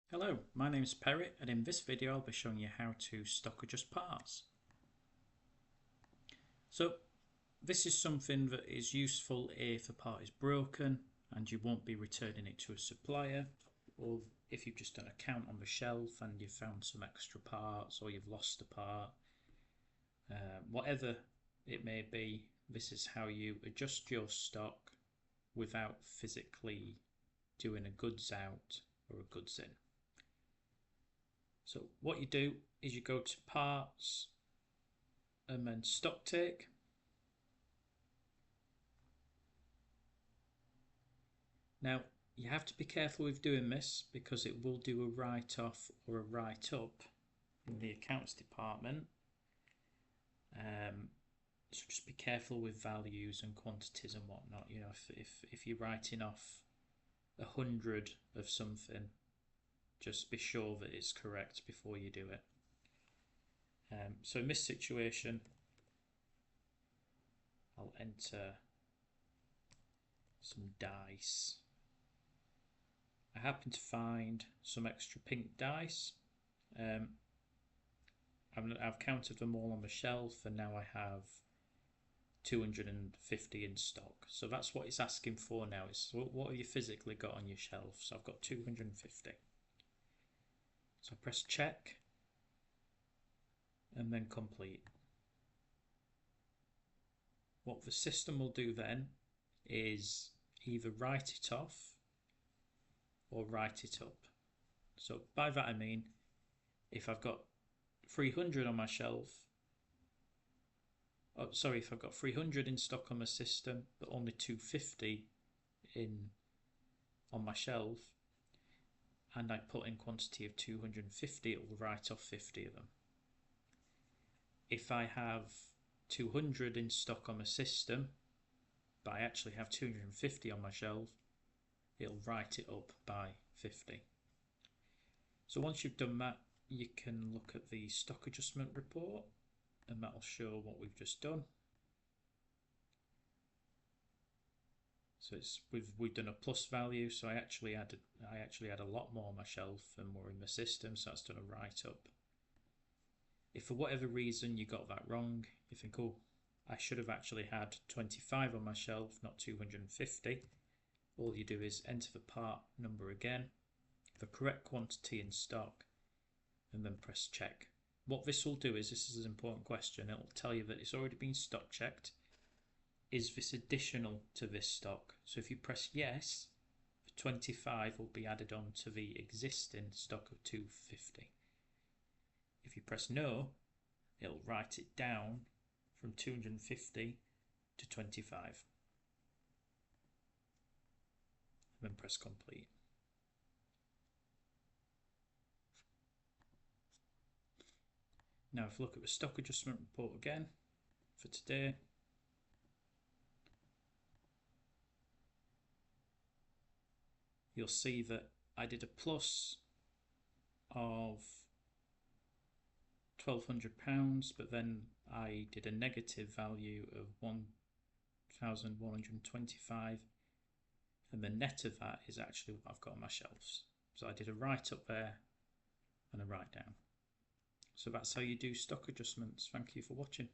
Hello, my name is Perry, and in this video I'll be showing you how to stock adjust parts. So this is something that is useful if a part is broken and you won't be returning it to a supplier, or if you've just done a count on the shelf and you've found some extra parts or you've lost a part. Whatever it may be, this is how you adjust your stock without physically doing a goods out or a goods in. So what you do is you go to parts and then stock take. Now you have to be careful with doing this because it will do a write-off or a write-up in the accounts department. So just be careful with values and quantities and whatnot. You know, if you're writing off 100 of something, just be sure that it's correct before you do it. So in this situation, I'll enter some dice. I happen to find some extra pink dice. I've counted them all on the shelf, and now I have 250 in stock. So that's what it's asking for now. It's what have you physically got on your shelf? So I've got 250. So I press check and then complete. What the system will do then is either write it off or write it up. So by that I mean, if I've got 300 on my shelf, if I've got 300 in stock on my system but only 250 on my shelf, and I put in quantity of 250, it will write off 50 of them. If I have 200 in stock on my system but I actually have 250 on my shelf, it'll write it up by 50. So once you've done that, you can look at the stock adjustment report, and that'll show what we've just done. So we've done a plus value, so I actually had a lot more on my shelf than were in the system, so that's done a write up. If for whatever reason you got that wrong, you think, oh, I should have actually had 25 on my shelf, not 250. All you do is enter the part number again, the correct quantity in stock, and then press check. What this will do is, this is an important question, it will tell you that it's already been stock checked. Is this additional to this stock? So if you press yes, the 25 will be added on to the existing stock of 250. If you press no, it'll write it down from 250 to 25. And then press complete. Now if you look at the stock adjustment report again for today, you'll see that I did a plus of £1,200, but then I did a negative value of 1,125, and the net of that is actually what I've got on my shelves. So I did a write up there and a write down. So that's how you do stock adjustments. Thank you for watching.